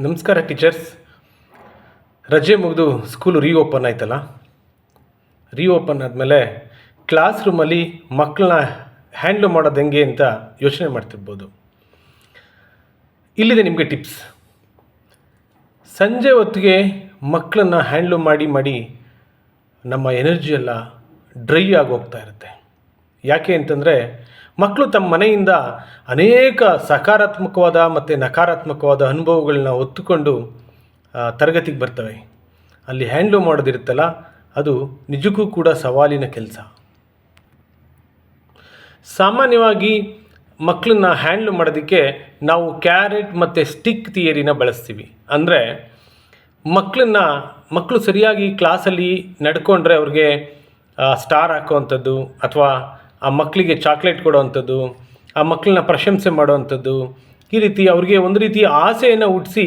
ನಮಸ್ಕಾರ ಟೀಚರ್ಸ್. ರಜೆ ಮುಗಿದು ಸ್ಕೂಲು ರೀಓಪನ್ ಆಯ್ತಲ್ಲ. ರೀಓಪನ್ ಆದಮೇಲೆ ಕ್ಲಾಸ್ ರೂಮಲ್ಲಿ ಮಕ್ಕಳನ್ನ ಹ್ಯಾಂಡ್ಲ್ ಮಾಡೋದು ಹೆಂಗೆ ಅಂತ ಯೋಚನೆ ಮಾಡ್ತಿರ್ಬೋದು. ಇಲ್ಲಿದೆ ನಿಮಗೆ ಟಿಪ್ಸ್. ಸಂಜೆ ಹೊತ್ತಿಗೆ ಮಕ್ಕಳನ್ನು ಹ್ಯಾಂಡ್ಲು ಮಾಡಿ ನಮ್ಮ ಎನರ್ಜಿ ಎಲ್ಲ ಡ್ರೈ ಆಗಿ ಹೋಗ್ತಾ ಇರುತ್ತೆ. ಯಾಕೆ ಅಂತಂದರೆ ಮಕ್ಕಳು ತಮ್ಮ ಮನೆಯಿಂದ ಅನೇಕ ಸಕಾರಾತ್ಮಕವಾದ ಮತ್ತು ನಕಾರಾತ್ಮಕವಾದ ಅನುಭವಗಳನ್ನ ಹೊತ್ತುಕೊಂಡು ತರಗತಿಗೆ ಬರ್ತವೆ. ಅಲ್ಲಿ ಹ್ಯಾಂಡ್ಲು ಮಾಡೋದಿರುತ್ತಲ್ಲ, ಅದು ನಿಜಕ್ಕೂ ಕೂಡ ಸವಾಲಿನ ಕೆಲಸ. ಸಾಮಾನ್ಯವಾಗಿ ಮಕ್ಕಳನ್ನ ಹ್ಯಾಂಡ್ಲು ಮಾಡೋದಕ್ಕೆ ನಾವು ಕ್ಯಾರೆಟ್ ಮತ್ತು ಸ್ಟಿಕ್ ಥಿಯರಿನ ಬಳಸ್ತೀವಿ. ಅಂದರೆ ಮಕ್ಕಳು ಸರಿಯಾಗಿ ಕ್ಲಾಸಲ್ಲಿ ನಡ್ಕೊಂಡ್ರೆ ಅವ್ರಿಗೆ ಸ್ಟಾರ್ ಹಾಕೋವಂಥದ್ದು, ಅಥವಾ ಆ ಮಕ್ಕಳಿಗೆ ಚಾಕ್ಲೇಟ್ ಕೊಡೋವಂಥದ್ದು, ಆ ಮಕ್ಕಳನ್ನ ಪ್ರಶಂಸೆ ಮಾಡೋವಂಥದ್ದು, ಈ ರೀತಿ ಅವ್ರಿಗೆ ಒಂದು ರೀತಿ ಆಸೆಯನ್ನು ಹುಟ್ಟಿಸಿ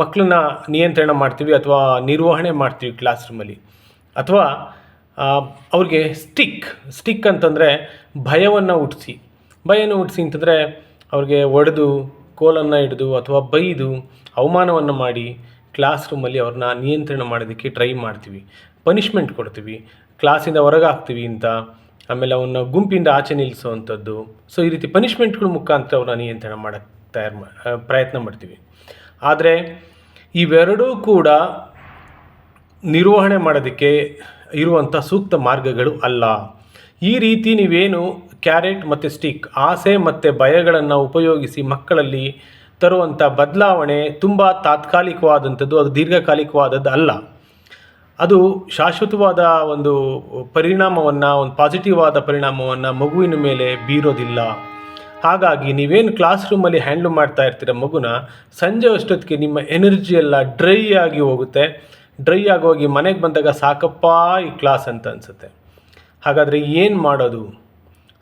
ಮಕ್ಕಳನ್ನ ನಿಯಂತ್ರಣ ಮಾಡ್ತೀವಿ ಅಥವಾ ನಿರ್ವಹಣೆ ಮಾಡ್ತೀವಿ ಕ್ಲಾಸ್ ರೂಮಲ್ಲಿ. ಅಥವಾ ಅವ್ರಿಗೆ ಸ್ಟಿಕ್ ಅಂತಂದರೆ ಭಯವನ್ನು ಹುಟ್ಟಿಸಿ ಅಂತಂದರೆ ಅವ್ರಿಗೆ ಹೊಡೆದು, ಕೋಲನ್ನು ಹಿಡಿದು ಅಥವಾ ಬೈದು ಅವಮಾನವನ್ನು ಮಾಡಿ ಕ್ಲಾಸ್ ರೂಮಲ್ಲಿ ಅವ್ರನ್ನ ನಿಯಂತ್ರಣ ಮಾಡೋದಕ್ಕೆ ಟ್ರೈ ಮಾಡ್ತೀವಿ. ಪನಿಷ್ಮೆಂಟ್ ಕೊಡ್ತೀವಿ, ಕ್ಲಾಸಿಂದ ಹೊರಗೆ ಹಾಕ್ತೀವಿ ಅಂತ, ಆಮೇಲೆ ಅವನ್ನ ಗುಂಪಿಂದ ಆಚೆ ನಿಲ್ಲಿಸೋವಂಥದ್ದು. ಸೊ ಈ ರೀತಿ ಪನಿಷ್ಮೆಂಟ್ಗಳ ಮುಖಾಂತರ ಅವ್ರನ್ನ ನಿಯಂತ್ರಣ ಮಾಡೋಕ್ಕೆ ಪ್ರಯತ್ನ ಮಾಡ್ತೀವಿ. ಆದರೆ ಇವೆರಡೂ ಕೂಡ ನಿರ್ವಹಣೆ ಮಾಡೋದಕ್ಕೆ ಇರುವಂಥ ಸೂಕ್ತ ಮಾರ್ಗಗಳು ಅಲ್ಲ. ಈ ರೀತಿ ನೀವೇನು ಕ್ಯಾರೆಟ್ ಮತ್ತು ಸ್ಟಿಕ್, ಆಸೆ ಮತ್ತು ಭಯಗಳನ್ನು ಉಪಯೋಗಿಸಿ ಮಕ್ಕಳಲ್ಲಿ ತರುವಂಥ ಬದಲಾವಣೆ ತುಂಬ ತಾತ್ಕಾಲಿಕವಾದಂಥದ್ದು, ಅದು ದೀರ್ಘಕಾಲಿಕವಾದದ್ದು ಅಲ್ಲ. ಅದು ಶಾಶ್ವತವಾದ ಒಂದು ಪಾಸಿಟಿವ್ ಆದ ಪರಿಣಾಮವನ್ನು ಮಗುವಿನ ಮೇಲೆ ಬೀರೋದಿಲ್ಲ. ಹಾಗಾಗಿ ನೀವೇನು ಕ್ಲಾಸ್ ರೂಮಲ್ಲಿ ಹ್ಯಾಂಡ್ಲ್ ಮಾಡ್ತಾ ಇರ್ತೀರ ಮಗುನ, ಸಂಜೆ ಅಷ್ಟೊತ್ತಿಗೆ ನಿಮ್ಮ ಎನರ್ಜಿ ಎಲ್ಲ ಡ್ರೈ ಆಗಿ ಹೋಗುತ್ತೆ. ಡ್ರೈ ಆಗಿ ಹೋಗಿ ಮನೆಗೆ ಬಂದಾಗ ಸಾಕಪ್ಪ ಈ ಕ್ಲಾಸ್ ಅಂತ ಅನಿಸುತ್ತೆ. ಹಾಗಾದರೆ ಏನು ಮಾಡೋದು?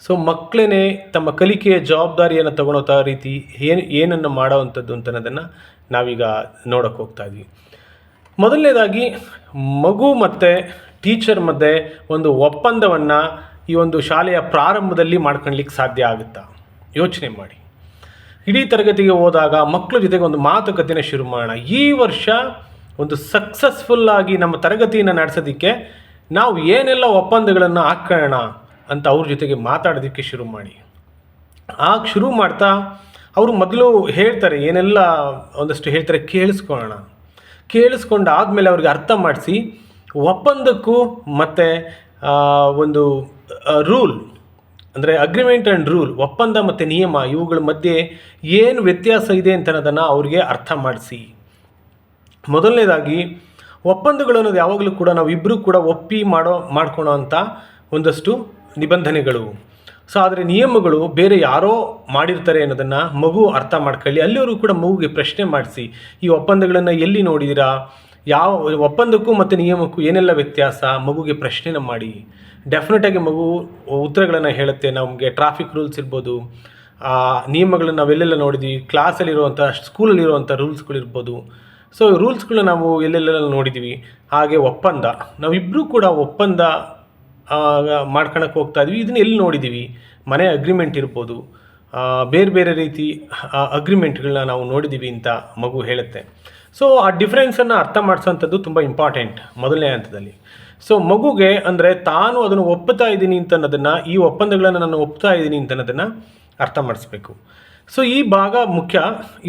ಸೊ ಮಕ್ಕಳೇ ತಮ್ಮ ಕಲಿಕೆಯ ಜವಾಬ್ದಾರಿಯನ್ನು ತಗೊಳ್ಳೋ ರೀತಿ ಏನನ್ನು ಮಾಡೋವಂಥದ್ದು ಅಂತನ್ನೋದನ್ನು ನಾವೀಗ ನೋಡೋಕ್ಕೆ ಹೋಗ್ತಾ ಇದ್ವಿ. ಮೊದಲನೇದಾಗಿ ಮಗು ಮತ್ತು ಟೀಚರ್ ಮಧ್ಯೆ ಒಂದು ಒಪ್ಪಂದವನ್ನು ಈ ಒಂದು ಶಾಲೆಯ ಪ್ರಾರಂಭದಲ್ಲಿ ಮಾಡ್ಕೊಳ್ಳಿಕ್ಕೆ ಸಾಧ್ಯ ಆಗುತ್ತಾ? ಯೋಚನೆ ಮಾಡಿ. ಇಡೀ ತರಗತಿಗೆ ಹೋದಾಗ ಮಕ್ಕಳ ಜೊತೆಗೆ ಒಂದು ಮಾತುಕತೆನ ಶುರು ಮಾಡೋಣ. ಈ ವರ್ಷ ಒಂದು ಸಕ್ಸಸ್ಫುಲ್ಲಾಗಿ ನಮ್ಮ ತರಗತಿಯನ್ನು ನಡೆಸೋದಕ್ಕೆ ನಾವು ಏನೆಲ್ಲ ಒಪ್ಪಂದಗಳನ್ನು ಹಾಕೋಣ ಅಂತ ಅವ್ರ ಜೊತೆಗೆ ಮಾತಾಡೋದಕ್ಕೆ ಶುರು ಮಾಡಿ. ಆಗ ಶುರು ಮಾಡ್ತಾ ಅವರು ಮೊದಲು ಹೇಳ್ತಾರೆ, ಏನೆಲ್ಲ ಒಂದಷ್ಟು ಹೇಳ್ತಾರೆ, ಕೇಳಿಸ್ಕೊಂಡು ಆದಮೇಲೆ ಅವ್ರಿಗೆ ಅರ್ಥ ಮಾಡಿಸಿ, ಒಪ್ಪಂದಕ್ಕೂ ಮತ್ತು ಒಂದು ರೂಲ್ ಅಂದರೆ ಅಗ್ರಿಮೆಂಟ್ ಆ್ಯಂಡ್ ರೂಲ್, ಒಪ್ಪಂದ ಮತ್ತು ನಿಯಮ, ಇವುಗಳ ಮಧ್ಯೆ ಏನು ವ್ಯತ್ಯಾಸ ಇದೆ ಅಂತ ಅನ್ನೋದನ್ನು ಅವ್ರಿಗೆ ಅರ್ಥ ಮಾಡಿಸಿ. ಮೊದಲನೇದಾಗಿ ಒಪ್ಪಂದಗಳು ಅನ್ನೋದು ಯಾವಾಗಲೂ ಕೂಡ ನಾವು ಇಬ್ಬರು ಕೂಡ ಒಪ್ಪಿ ಮಾಡ್ಕೊಳೋ ಅಂಥ ಒಂದಷ್ಟು ನಿಬಂಧನೆಗಳು. ಸೊ ಆದರೆ ನಿಯಮಗಳು ಬೇರೆ ಯಾರೋ ಮಾಡಿರ್ತಾರೆ ಅನ್ನೋದನ್ನು ಮಗು ಅರ್ಥ ಮಾಡ್ಕೊಳ್ಳಿ. ಅಲ್ಲಿವರೆಗೂ ಕೂಡ ಮಗುಗೆ ಪ್ರಶ್ನೆ ಮಾಡಿಸಿ, ಈ ಒಪ್ಪಂದಗಳನ್ನು ಎಲ್ಲಿ ನೋಡಿದ್ದೀರಾ, ಯಾವ ಒಪ್ಪಂದಕ್ಕೂ ಮತ್ತು ನಿಯಮಕ್ಕೂ ಏನೆಲ್ಲ ವ್ಯತ್ಯಾಸ, ಮಗುಗೆ ಪ್ರಶ್ನೆನ ಮಾಡಿ. ಡೆಫಿನೆಟಾಗಿ ಮಗು ಉತ್ತರಗಳನ್ನು ಹೇಳುತ್ತೆ. ನಮಗೆ ಟ್ರಾಫಿಕ್ ರೂಲ್ಸ್ ಇರ್ಬೋದು, ನಿಯಮಗಳನ್ನು ನಾವೆಲ್ಲೆಲ್ಲ ನೋಡಿದ್ದೀವಿ, ಕ್ಲಾಸಲ್ಲಿರುವಂಥ ಸ್ಕೂಲಲ್ಲಿರುವಂಥ ರೂಲ್ಸ್ಗಳಿರ್ಬೋದು. ಸೊ ರೂಲ್ಸ್ಗಳನ್ನ ನಾವು ಎಲ್ಲೆಲ್ಲ ನೋಡಿದ್ದೀವಿ. ಹಾಗೆ ಒಪ್ಪಂದ, ನಾವಿಬ್ಬರೂ ಕೂಡ ಒಪ್ಪಂದ ಮಾಡ್ಕೊಳಕ್ಕೆ ಹೋಗ್ತಾ ಇದ್ವಿ, ಇದನ್ನ ಎಲ್ಲಿ ನೋಡಿದ್ದೀವಿ, ಮನೆ ಅಗ್ರಿಮೆಂಟ್ ಇರ್ಬೋದು, ಬೇರೆ ರೀತಿ ಅಗ್ರಿಮೆಂಟ್ಗಳನ್ನ ನಾವು ನೋಡಿದ್ದೀವಿ ಅಂತ ಮಗು ಹೇಳುತ್ತೆ. ಸೊ ಆ ಡಿಫ್ರೆನ್ಸನ್ನು ಅರ್ಥ ಮಾಡಿಸೋಂಥದ್ದು ತುಂಬ ಇಂಪಾರ್ಟೆಂಟ್ ಮೊದಲನೇ ಹಂತದಲ್ಲಿ. ಸೊ ಮಗುಗೆ ಅಂದರೆ ತಾನು ಅದನ್ನು ಒಪ್ಪುತ್ತಾ ಇದ್ದೀನಿ ಅಂತ ಅನ್ನೋದನ್ನು, ಈ ಒಪ್ಪಂದಗಳನ್ನು ನಾನು ಒಪ್ತಾ ಇದ್ದೀನಿ ಅಂತ ಅನ್ನೋದನ್ನು ಅರ್ಥ ಮಾಡಿಸ್ಬೇಕು. ಸೊ ಈ ಭಾಗ ಮುಖ್ಯ.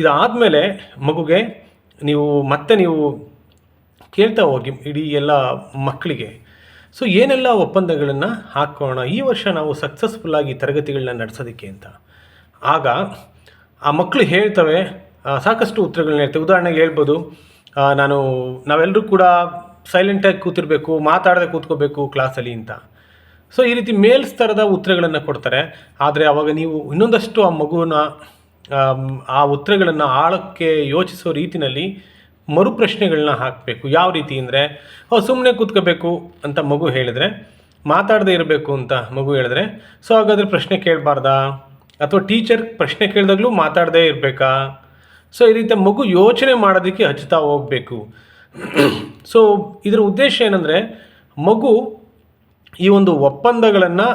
ಇದಾದಮೇಲೆ ಮಗುಗೆ ನೀವು ಕೇಳ್ತಾ ಹೋಗಿ ಇಡೀ ಎಲ್ಲ ಮಕ್ಕಳಿಗೆ, ಸೊ ಏನೆಲ್ಲ ಒಪ್ಪಂದಗಳನ್ನು ಹಾಕೋಣ ಈ ವರ್ಷ ನಾವು ಸಕ್ಸಸ್ಫುಲ್ಲಾಗಿ ತರಗತಿಗಳನ್ನ ನಡೆಸೋದಕ್ಕೆ ಅಂತ. ಆಗ ಆ ಮಕ್ಕಳು ಹೇಳ್ತವೆ, ಸಾಕಷ್ಟು ಉತ್ತರಗಳನ್ನ ಹೇಳ್ತವೆ. ಉದಾಹರಣೆಗೆ ಹೇಳ್ಬೋದು, ನಾವೆಲ್ಲರೂ ಕೂಡ ಸೈಲೆಂಟಾಗಿ ಕೂತಿರಬೇಕು, ಮಾತಾಡದೆ ಕೂತ್ಕೋಬೇಕು ಕ್ಲಾಸಲ್ಲಿ ಅಂತ. ಸೊ ಈ ರೀತಿ ಮೇಲ್ಸ್ತರದ ಉತ್ತರಗಳನ್ನು ಕೊಡ್ತಾರೆ. ಆದರೆ ಆವಾಗ ನೀವು ಇನ್ನೊಂದಷ್ಟು ಆ ಮಗುವಿನ ಆ ಉತ್ತರಗಳನ್ನು ಆಳಕ್ಕೆ ಯೋಚಿಸೋ ರೀತಿಯಲ್ಲಿ ಮರುಪ್ರಶ್ನೆಗಳನ್ನ ಹಾಕಬೇಕು. ಯಾವ ರೀತಿ ಅಂದರೆ, ಸುಮ್ಮನೆ ಕೂತ್ಕೋಬೇಕು ಅಂತ ಮಗು ಹೇಳಿದ್ರೆ, ಮಾತಾಡದೇ ಇರಬೇಕು ಅಂತ ಮಗು ಹೇಳಿದ್ರೆ, ಸೊ ಹಾಗಾದರೆ ಪ್ರಶ್ನೆ ಕೇಳಬಾರ್ದಾ? ಅಥವಾ ಟೀಚರ್ ಪ್ರಶ್ನೆ ಕೇಳಿದಾಗಲೂ ಮಾತಾಡದೇ ಇರಬೇಕಾ? ಸೊ ಈ ರೀತಿ ಮಗು ಯೋಚನೆ ಮಾಡೋದಕ್ಕೆ ಹಚ್ತಾ ಹೋಗಬೇಕು. ಸೊ ಇದರ ಉದ್ದೇಶ ಏನಂದರೆ, ಮಗು ಈ ಒಂದು ಒಪ್ಪಂದಗಳನ್ನು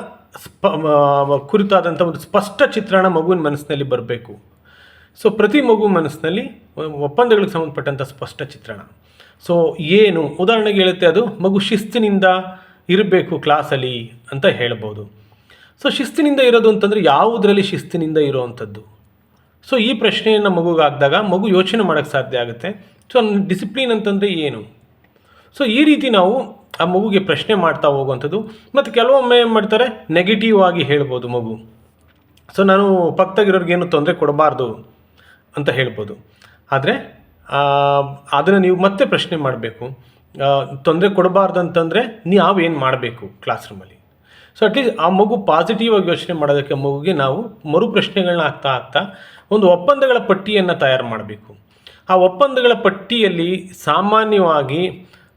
ಕುರಿತಾದಂಥ ಒಂದು ಸ್ಪಷ್ಟ ಚಿತ್ರಣ ಮಗುವಿನ ಮನಸ್ಸಿನಲ್ಲಿ ಬರಬೇಕು. ಸೊ ಪ್ರತಿ ಮಗು ಮನಸ್ಸಿನಲ್ಲಿ ಒಪ್ಪಂದಗಳಿಗೆ ಸಂಬಂಧಪಟ್ಟಂಥ ಸ್ಪಷ್ಟ ಚಿತ್ರಣ. ಸೊ ಏನು ಉದಾಹರಣೆಗೆ ಹೇಳುತ್ತೆ, ಅದು ಮಗು ಶಿಸ್ತಿನಿಂದ ಇರಬೇಕು ಕ್ಲಾಸಲ್ಲಿ ಅಂತ ಹೇಳ್ಬೋದು. ಸೊ ಶಿಸ್ತಿನಿಂದ ಇರೋದು ಅಂತಂದರೆ ಯಾವುದರಲ್ಲಿ ಶಿಸ್ತಿನಿಂದ ಇರೋವಂಥದ್ದು? ಸೊ ಈ ಪ್ರಶ್ನೆಯನ್ನು ಮಗುಗೆ ಹಾಕಿದಾಗ ಮಗು ಯೋಚನೆ ಮಾಡೋಕ್ಕೆ ಸಾಧ್ಯ ಆಗುತ್ತೆ. ಸೊ ಡಿಸಿಪ್ಲಿನ್ ಅಂತಂದರೆ ಏನು? ಸೊ ಈ ರೀತಿ ನಾವು ಆ ಮಗುಗೆ ಪ್ರಶ್ನೆ ಮಾಡ್ತಾ ಹೋಗುವಂಥದ್ದು. ಮತ್ತು ಕೆಲವೊಮ್ಮೆ ಏನು ಮಾಡ್ತಾರೆ, ನೆಗೆಟಿವ್ ಆಗಿ ಹೇಳ್ಬೋದು ಮಗು. ಸೊ ನಾನು ಪಕ್ಕದಾಗಿರೋರಿಗೇನು ತೊಂದರೆ ಕೊಡಬಾರ್ದು ಅಂತ ಹೇಳ್ಬೋದು. ಆದರೆ ಅದನ್ನು ನೀವು ಮತ್ತೆ ಪ್ರಶ್ನೆ ಮಾಡಬೇಕು. ತೊಂದರೆ ಕೊಡಬಾರ್ದು ಅಂತಂದರೆ ನಾವೇನು ಮಾಡಬೇಕು ಕ್ಲಾಸ್ ರೂಮಲ್ಲಿ? ಸೊ ಅಟ್ಲೀಸ್ಟ್ ಆ ಮಗು ಪಾಸಿಟಿವ್ ಆಗಿ ಯೋಚನೆ ಮಾಡೋದಕ್ಕೆ ಮಗುಗೆ ನಾವು ಮರು ಪ್ರಶ್ನೆಗಳನ್ನ ಹಾಕ್ತಾ ಒಂದು ಒಪ್ಪಂದಗಳ ಪಟ್ಟಿಯನ್ನು ತಯಾರು ಮಾಡಬೇಕು. ಆ ಒಪ್ಪಂದಗಳ ಪಟ್ಟಿಯಲ್ಲಿ ಸಾಮಾನ್ಯವಾಗಿ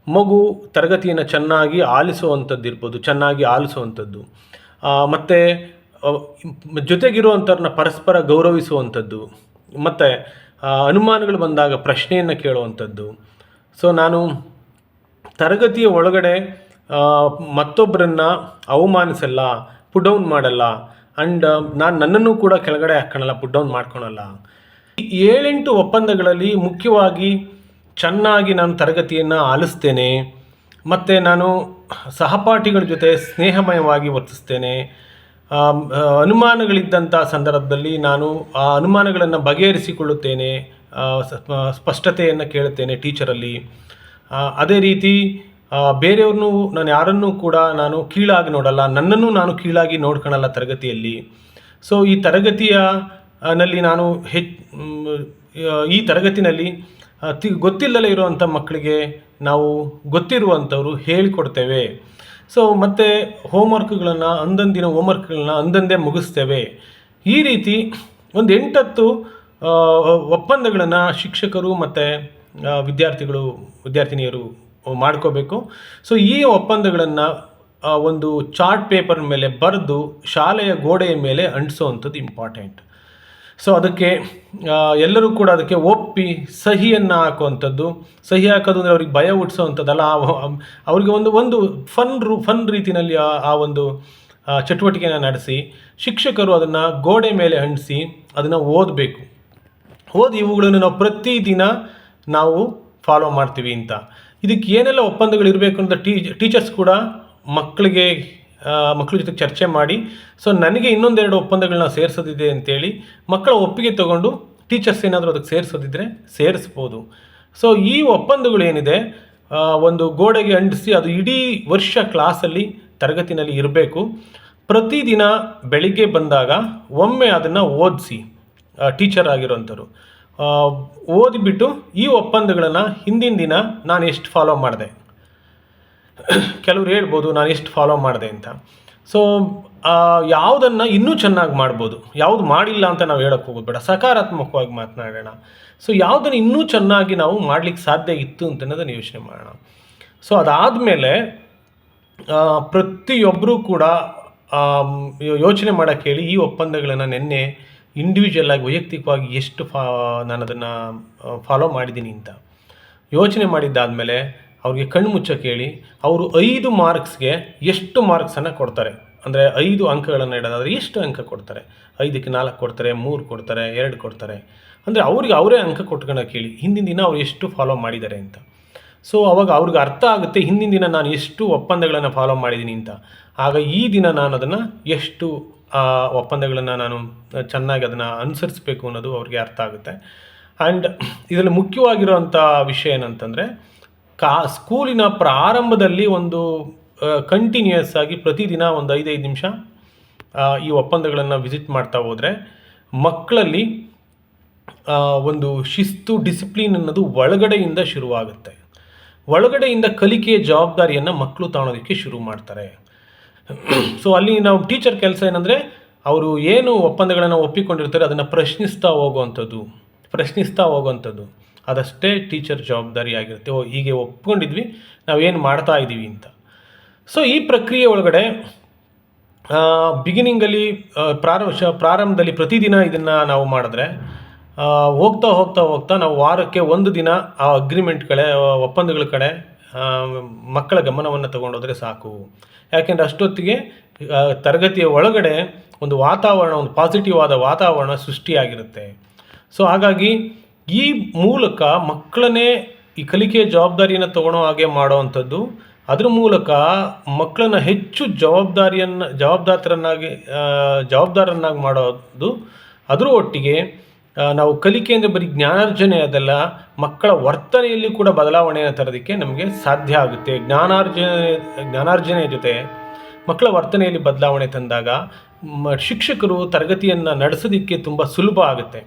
ಮಗು ತರಗತಿಯನ್ನು ಚೆನ್ನಾಗಿ ಆಲಿಸುವಂಥದ್ದು ಇರ್ಬೋದು, ಚೆನ್ನಾಗಿ ಆಲಿಸುವಂಥದ್ದು, ಮತ್ತು ಜೊತೆಗಿರುವಂಥವ್ರನ್ನ ಪರಸ್ಪರ ಗೌರವಿಸುವಂಥದ್ದು, ಮತ್ತು ಅನುಮಾನಗಳು ಬಂದಾಗ ಪ್ರಶ್ನೆಯನ್ನು ಕೇಳುವಂಥದ್ದು. ಸೊ ನಾನು ತರಗತಿಯ ಒಳಗಡೆ ಮತ್ತೊಬ್ಬರನ್ನು ಅವಮಾನಿಸಲ್ಲ, ಪುಟ್ ಡೌನ್ ಮಾಡಲ್ಲ, ಆ್ಯಂಡ್ ನಾನು ನನ್ನನ್ನು ಕೂಡ ಕೆಳಗಡೆ ಹಾಕ್ಕೊಳಲ್ಲ, ಪುಟ್ ಡೌನ್ ಮಾಡ್ಕೊಳಲ್ಲ. ಈ 7-8 ಒಪ್ಪಂದಗಳಲ್ಲಿ ಮುಖ್ಯವಾಗಿ ಚೆನ್ನಾಗಿ ನಾನು ತರಗತಿಯನ್ನು ಆಲಿಸ್ತೇನೆ, ಮತ್ತು ನಾನು ಸಹಪಾಠಿಗಳ ಜೊತೆ ಸ್ನೇಹಮಯವಾಗಿ ವರ್ತಿಸ್ತೇನೆ. ಅನುಮಾನಗಳಿದ್ದಂಥ ಸಂದರ್ಭದಲ್ಲಿ ನಾನು ಆ ಅನುಮಾನಗಳನ್ನು ಬಗೆಹರಿಸಿಕೊಳ್ಳುತ್ತೇನೆ, ಸ್ಪಷ್ಟತೆಯನ್ನು ಕೇಳುತ್ತೇನೆ ಟೀಚರಲ್ಲಿ. ಅದೇ ರೀತಿ ಬೇರೆಯವ್ರನ್ನೂ ನಾನು ಯಾರನ್ನೂ ಕೂಡ ನಾನು ಕೀಳಾಗಿ ನೋಡಲ್ಲ, ನನ್ನನ್ನು ನಾನು ಕೀಳಾಗಿ ನೋಡ್ಕೊಳಲ್ಲ ತರಗತಿಯಲ್ಲಿ. ಸೊ ಈ ನಲ್ಲಿ ನಾನು ಈ ತರಗತಿನಲ್ಲಿ ಗೊತ್ತಿಲ್ಲದೇ ಇರುವಂಥ ಮಕ್ಕಳಿಗೆ ನಾವು ಗೊತ್ತಿರುವಂಥವ್ರು ಹೇಳಿಕೊಡ್ತೇವೆ. ಸೊ ಮತ್ತು ಹೋಮ್ವರ್ಕ್ಗಳನ್ನು ಅಂದಂದಿನ ಹೋಮ್ವರ್ಕ್ಗಳನ್ನ ಅಂದಂದೇ ಮುಗಿಸ್ತೇವೆ. ಈ ರೀತಿ ಒಂದು 8-10 ಒಪ್ಪಂದಗಳನ್ನು ಶಿಕ್ಷಕರು ಮತ್ತು ವಿದ್ಯಾರ್ಥಿನಿಯರು ಮಾಡ್ಕೋಬೇಕು. ಸೊ ಈ ಒಪ್ಪಂದಗಳನ್ನು ಒಂದು ಚಾರ್ಟ್ ಪೇಪರ್ ಮೇಲೆ ಬರೆದು ಶಾಲೆಯ ಗೋಡೆಯ ಮೇಲೆ ಅಂಟಿಸೋವಂಥದ್ದು ಇಂಪಾರ್ಟೆಂಟ್. ಸೊ ಅದಕ್ಕೆ ಎಲ್ಲರೂ ಕೂಡ ಅದಕ್ಕೆ ಒಪ್ಪಿ ಸಹಿಯನ್ನು ಹಾಕುವಂಥದ್ದು. ಸಹಿ ಹಾಕೋದು ಅಂದರೆ ಅವ್ರಿಗೆ ಭಯ ಹುಟ್ಟಿಸೋವಂಥದ್ದಲ್ಲ, ಅವ್ರಿಗೆ ಒಂದು ಫನ್ ರೀತಿಯಲ್ಲಿ ಆ ಒಂದು ಚಟುವಟಿಕೆಯನ್ನು ನಡೆಸಿ ಶಿಕ್ಷಕರು ಅದನ್ನು ಗೋಡೆ ಮೇಲೆ ಅಂಟಿಸಿ ಅದನ್ನು ಓದಬೇಕು. ಇವುಗಳನ್ನು ನಾವು ಪ್ರತಿದಿನ ನಾವು ಫಾಲೋ ಮಾಡ್ತೀವಿ ಅಂತ. ಇದಕ್ಕೆ ಏನೆಲ್ಲ ಒಪ್ಪಂದಗಳಿರಬೇಕು ಅಂತ ಟೀಚರ್ಸ್ ಕೂಡ ಮಕ್ಕಳ ಜೊತೆ ಚರ್ಚೆ ಮಾಡಿ, ಸೊ ನನಗೆ ಇನ್ನೊಂದೆರಡು ಒಪ್ಪಂದಗಳನ್ನ ಸೇರಿಸೋದಿದೆ ಅಂತೇಳಿ ಮಕ್ಕಳ ಒಪ್ಪಿಗೆ ತಗೊಂಡು ಟೀಚರ್ಸ್ ಏನಾದರೂ ಅದಕ್ಕೆ ಸೇರಿಸೋದಿದ್ರೆ ಸೇರಿಸ್ಬೋದು. ಸೊ ಈ ಒಪ್ಪಂದಗಳು ಏನಿದೆ ಒಂದು ಗೋಡೆಗೆ ಅಂಟಿಸಿ ಅದು ಇಡೀ ವರ್ಷ ಕ್ಲಾಸಲ್ಲಿ ತರಗತಿನಲ್ಲಿ ಇರಬೇಕು. ಪ್ರತಿದಿನ ಬೆಳಿಗ್ಗೆ ಬಂದಾಗ ಒಮ್ಮೆ ಅದನ್ನು ಓದಿಸಿ ಟೀಚರ್ ಆಗಿರೋಂಥವ್ರು ಓದಿಬಿಟ್ಟು ಈ ಒಪ್ಪಂದಗಳನ್ನು ಹಿಂದಿನ ದಿನ ನಾನು ಎಷ್ಟು ಫಾಲೋ ಮಾಡಿದೆ, ಕೆಲವ್ರು ಹೇಳ್ಬೋದು ನಾನು ಎಷ್ಟು ಫಾಲೋ ಮಾಡಿದೆ ಅಂತ. ಸೊ ಯಾವುದನ್ನು ಇನ್ನೂ ಚೆನ್ನಾಗಿ ಮಾಡ್ಬೋದು, ಯಾವುದು ಮಾಡಿಲ್ಲ ಅಂತ ನಾವು ಹೇಳೋಕ್ಕೆ ಹೋಗೋದು ಬೇಡ, ಸಕಾರಾತ್ಮಕವಾಗಿ ಮಾತನಾಡೋಣ. ಸೊ ಯಾವುದನ್ನು ಇನ್ನೂ ಚೆನ್ನಾಗಿ ನಾವು ಮಾಡಲಿಕ್ಕೆ ಸಾಧ್ಯ ಇತ್ತು ಅಂತ ಅನ್ನೋದನ್ನು ಯೋಚನೆ ಮಾಡೋಣ. ಸೊ ಅದಾದಮೇಲೆ ಪ್ರತಿಯೊಬ್ಬರೂ ಕೂಡ ಯೋಚನೆ ಮಾಡೋಕ್ಕೆ ಹೇಳಿ ಈ ಒಪ್ಪಂದಗಳನ್ನು ನೆನ್ನೆ ಇಂಡಿವಿಜುವಲ್ ಆಗಿ ವೈಯಕ್ತಿಕವಾಗಿ ಎಷ್ಟು ನಾನು ಅದನ್ನು ಫಾಲೋ ಮಾಡಿದ್ದೀನಿ ಅಂತ ಯೋಚನೆ ಮಾಡಿದ್ದಾದಮೇಲೆ ಅವ್ರಿಗೆ ಕಣ್ಣು ಮುಚ್ಚಕ್ಕೆ ಹೇಳಿ ಅವರು 5 ಮಾರ್ಕ್ಸ್ಗೆ ಎಷ್ಟು ಮಾರ್ಕ್ಸನ್ನು ಕೊಡ್ತಾರೆ, ಅಂದರೆ 5 ಅಂಕಗಳನ್ನು ಇಡೋದಾದರೆ ಎಷ್ಟು ಅಂಕ ಕೊಡ್ತಾರೆ, 5ಕ್ಕೆ 4 ಕೊಡ್ತಾರೆ, 3 ಕೊಡ್ತಾರೆ, 2 ಕೊಡ್ತಾರೆ, ಅಂದರೆ ಅವ್ರಿಗೆ ಅವರೇ ಅಂಕ ಕೊಟ್ಕೊಳ್ಳೋಕೆ ಹೇಳಿ ಹಿಂದಿನ ದಿನ ಅವ್ರು ಎಷ್ಟು ಫಾಲೋ ಮಾಡಿದ್ದಾರೆ ಅಂತ. ಸೊ ಅವಾಗ ಅವ್ರಿಗೆ ಅರ್ಥ ಆಗುತ್ತೆ ಹಿಂದಿನ ದಿನ ನಾನು ಎಷ್ಟು ಒಪ್ಪಂದಗಳನ್ನು ಫಾಲೋ ಮಾಡಿದ್ದೀನಿ ಅಂತ. ಆಗ ಈ ದಿನ ನಾನು ಅದನ್ನು ಎಷ್ಟು ಒಪ್ಪಂದಗಳನ್ನು ನಾನು ಚೆನ್ನಾಗಿ ಅದನ್ನು ಅನುಸರಿಸಬೇಕು ಅನ್ನೋದು ಅವ್ರಿಗೆ ಅರ್ಥ ಆಗುತ್ತೆ. ಆ್ಯಂಡ್ ಇದರಲ್ಲಿ ಮುಖ್ಯವಾಗಿರುವಂಥ ವಿಷಯ ಏನಂತಂದರೆ ಸ್ಕೂಲಿನ ಪ್ರಾರಂಭದಲ್ಲಿ ಒಂದು ಕಂಟಿನ್ಯೂಯಸ್ ಆಗಿ ಪ್ರತಿದಿನ ಒಂದು 5 ನಿಮಿಷ ಈ ಒಪ್ಪಂದಗಳನ್ನು ವಿಸಿಟ್ ಮಾಡ್ತಾ ಹೋದರೆ ಮಕ್ಕಳಲ್ಲಿ ಒಂದು ಶಿಸ್ತು, ಡಿಸಿಪ್ಲಿನ್ ಅನ್ನೋದು ಒಳಗಡೆಯಿಂದ ಶುರುವಾಗುತ್ತೆ. ಒಳಗಡೆಯಿಂದ ಕಲಿಕೆಯ ಜವಾಬ್ದಾರಿಯನ್ನು ಮಕ್ಕಳು ತಗೊಳ್ಳೋದಕ್ಕೆ ಶುರು ಮಾಡ್ತಾರೆ. ಸೊ ಅಲ್ಲಿ ನಾವು ಟೀಚರ್ ಕೆಲಸ ಏನಂದರೆ ಅವರು ಏನು ಒಪ್ಪಂದಗಳನ್ನು ಒಪ್ಪಿಕೊಂಡಿರ್ತಾರೆ ಅದನ್ನು ಪ್ರಶ್ನಿಸ್ತಾ ಹೋಗುವಂಥದ್ದು ಅದಷ್ಟೇ ಟೀಚರ್ ಜವಾಬ್ದಾರಿ ಆಗಿರುತ್ತೆ. ಹೀಗೆ ಒಪ್ಕೊಂಡಿದ್ವಿ, ನಾವೇನು ಮಾಡ್ತಾ ಇದ್ದೀವಿ ಅಂತ. ಸೊ ಈ ಪ್ರಕ್ರಿಯೆ ಒಳಗಡೆ ಬಿಗಿನಿಂಗಲ್ಲಿ ಪ್ರಾರಂಭದಲ್ಲಿ ಪ್ರತಿದಿನ ಇದನ್ನು ನಾವು ಮಾಡಿದ್ರೆ ಹೋಗ್ತಾ ನಾವು ವಾರಕ್ಕೆ 1 ದಿನ ಆ ಒಪ್ಪಂದಗಳ ಕಡೆ ಮಕ್ಕಳ ಗಮನವನ್ನು ತಗೊಂಡೋದ್ರೆ ಸಾಕು. ಯಾಕೆಂದರೆ ಅಷ್ಟೊತ್ತಿಗೆ ತರಗತಿಯ ಒಳಗಡೆ ಒಂದು ವಾತಾವರಣ, ಒಂದು ಪಾಸಿಟಿವ್ ಆದ ವಾತಾವರಣ ಸೃಷ್ಟಿಯಾಗಿರುತ್ತೆ. ಸೊ ಹಾಗಾಗಿ ಈ ಮೂಲಕ ಮಕ್ಕಳನ್ನೇ ಈ ಕಲಿಕೆಯ ಜವಾಬ್ದಾರಿಯನ್ನು ತಗೊಳ್ಳೋ ಹಾಗೆ ಮಾಡೋವಂಥದ್ದು, ಅದ್ರ ಮೂಲಕ ಮಕ್ಕಳನ್ನ ಹೆಚ್ಚು ಜವಾಬ್ದಾರರನ್ನಾಗಿ ಮಾಡೋದು. ಅದರ ಒಟ್ಟಿಗೆ ನಾವು ಕಲಿಕೆ ಅಂದರೆ ಬರೀ ಜ್ಞಾನಾರ್ಜನೆ ಅದಲ್ಲ, ಮಕ್ಕಳ ವರ್ತನೆಯಲ್ಲಿ ಕೂಡ ಬದಲಾವಣೆಯನ್ನು ತರೋದಕ್ಕೆ ನಮಗೆ ಸಾಧ್ಯ ಆಗುತ್ತೆ. ಜ್ಞಾನಾರ್ಜನೆಯ ಜೊತೆ ಮಕ್ಕಳ ವರ್ತನೆಯಲ್ಲಿ ಬದಲಾವಣೆ ತಂದಾಗ ಶಿಕ್ಷಕರು ತರಗತಿಯನ್ನು ನಡೆಸೋದಕ್ಕೆ ತುಂಬ ಸುಲಭ ಆಗುತ್ತೆ.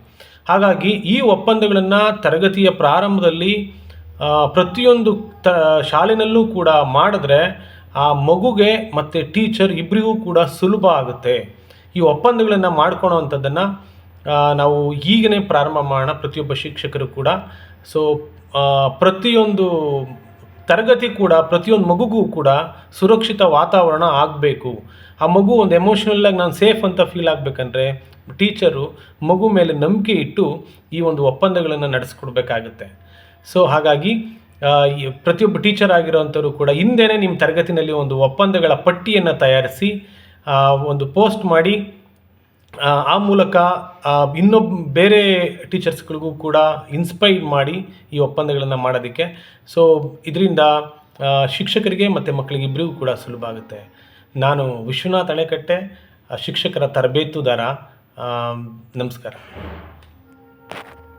ಹಾಗಾಗಿ ಈ ಒಪ್ಪಂದಗಳನ್ನು ತರಗತಿಯ ಪ್ರಾರಂಭದಲ್ಲಿ ಪ್ರತಿಯೊಂದು ಶಾಲೆಯಲ್ಲೂ ಕೂಡ ಮಾಡಿದ್ರೆ ಆ ಮಗುಗೆ ಮತ್ತು ಟೀಚರ್ ಇಬ್ಬರಿಗೂ ಕೂಡ ಸುಲಭ ಆಗುತ್ತೆ. ಈ ಒಪ್ಪಂದಗಳನ್ನು ಮಾಡ್ಕೊಳೋ ಅಂಥದ್ದನ್ನು ನಾವು ಈಗಲೇ ಪ್ರಾರಂಭ ಮಾಡೋಣ, ಪ್ರತಿಯೊಬ್ಬ ಶಿಕ್ಷಕರು ಕೂಡ. ಸೊ ಪ್ರತಿಯೊಂದು ತರಗತಿ ಕೂಡ ಪ್ರತಿಯೊಂದು ಮಗುಗೂ ಕೂಡ ಸುರಕ್ಷಿತ ವಾತಾವರಣ ಆಗಬೇಕು. ಆ ಮಗು ಒಂದು ಎಮೋಷ್ನಲ್ಲಾಗಿ ನಾನು ಸೇಫ್ ಅಂತ ಫೀಲ್ ಆಗಬೇಕಂದ್ರೆ ಟೀಚರು ಮಗು ಮೇಲೆ ನಂಬಿಕೆ ಇಟ್ಟು ಈ ಒಂದು ಒಪ್ಪಂದಗಳನ್ನು ನಡೆಸ್ಕೊಡ್ಬೇಕಾಗುತ್ತೆ. ಸೊ ಹಾಗಾಗಿ ಪ್ರತಿಯೊಬ್ಬ ಟೀಚರ್ ಆಗಿರೋವಂಥವ್ರು ಕೂಡ ಹಿಂದೆಯೇ ನಿಮ್ಮ ತರಗತಿನಲ್ಲಿ ಒಂದು ಒಪ್ಪಂದಗಳ ಪಟ್ಟಿಯನ್ನು ತಯಾರಿಸಿ ಒಂದು ಪೋಸ್ಟ್ ಮಾಡಿ, ಆ ಮೂಲಕ ಬೇರೆ ಟೀಚರ್ಸ್ಗಳಿಗೂ ಕೂಡ ಇನ್ಸ್ಪೈರ್ ಮಾಡಿ ಈ ಒಪ್ಪಂದಗಳನ್ನು ಮಾಡೋದಕ್ಕೆ. ಸೊ ಇದರಿಂದ ಶಿಕ್ಷಕರಿಗೆ ಮತ್ತು ಮಕ್ಕಳಿಗೆ ಇಬ್ಬರಿಗೂ ಕೂಡ ಸುಲಭ ಆಗುತ್ತೆ. ನಾನು ವಿಶ್ವನಾಥ್ ಅಣೆಕಟ್ಟೆ, ಶಿಕ್ಷಕರ ತರಬೇತುದಾರ. ನಮಸ್ಕಾರ.